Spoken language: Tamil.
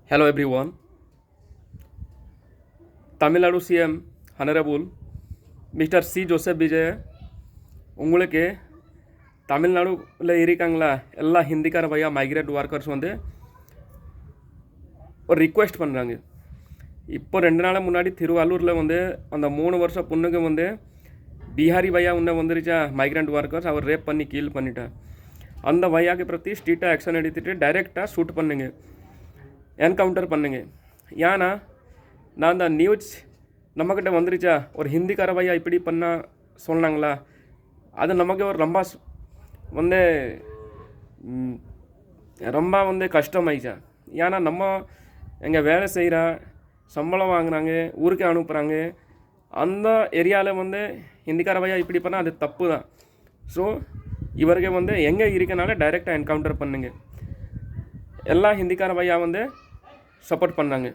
Hello everyone. Tamil Nadu CM Honorable Mr. C. Joseph Vijay உங்களுக்கு தமிழ்நாடுல இருக்காங்களா எல்லா ஹிந்திக்கார பையா மைக்ரேட் ஒர்க்கர்ஸ் வந்து ஒரு ரிக்வெஸ்ட் பண்ணுறாங்க. இப்போ 2 நாள் முன்னாடி திருவள்ளூரில் வந்து அந்த 3 வருஷம் பொண்ணுக்கு வந்து பீகாரி பையா உன்ன வந்துருச்சா மைக்ரண்ட் ஒர்க்கர்ஸ் அவர் ரேப் பண்ணி கீல் பண்ணிட்டார். அந்த பையாக்கு பிரதி ஸ்ட்ரிக்டாக ஆக்ஷன் எடுத்துகிட்டு டைரெக்டாக ஷூட் பண்ணுங்க, என்கவுண்டர் பண்ணுங்க. ஏன்னா நான் அந்த நியூஸ் நம்மக்கிட்ட வந்துருச்சா ஒரு ஹிந்திக்கார பையா இப்படி பண்ணால் சொன்னாங்களா, அது நமக்கு ஒரு வந்து ரொம்ப வந்து கஷ்டமாயிடுச்சா. ஏன்னா நம்ம எங்கள் வேலை செய்கிற சம்பளம் வாங்குறாங்க, ஊருக்கு அனுப்புகிறாங்க, அந்த ஏரியாவில் வந்து ஹிந்திக்கார பையா இப்படி பண்ணால் அது தப்பு தான். ஸோ இவருக்கு வந்து எங்கே இருக்கனால டைரெக்டாக என்கவுண்டர் பண்ணுங்க. எல்லா ஹிந்திக்கார பையா வந்து சப்போர்ட் பண்ணாங்க.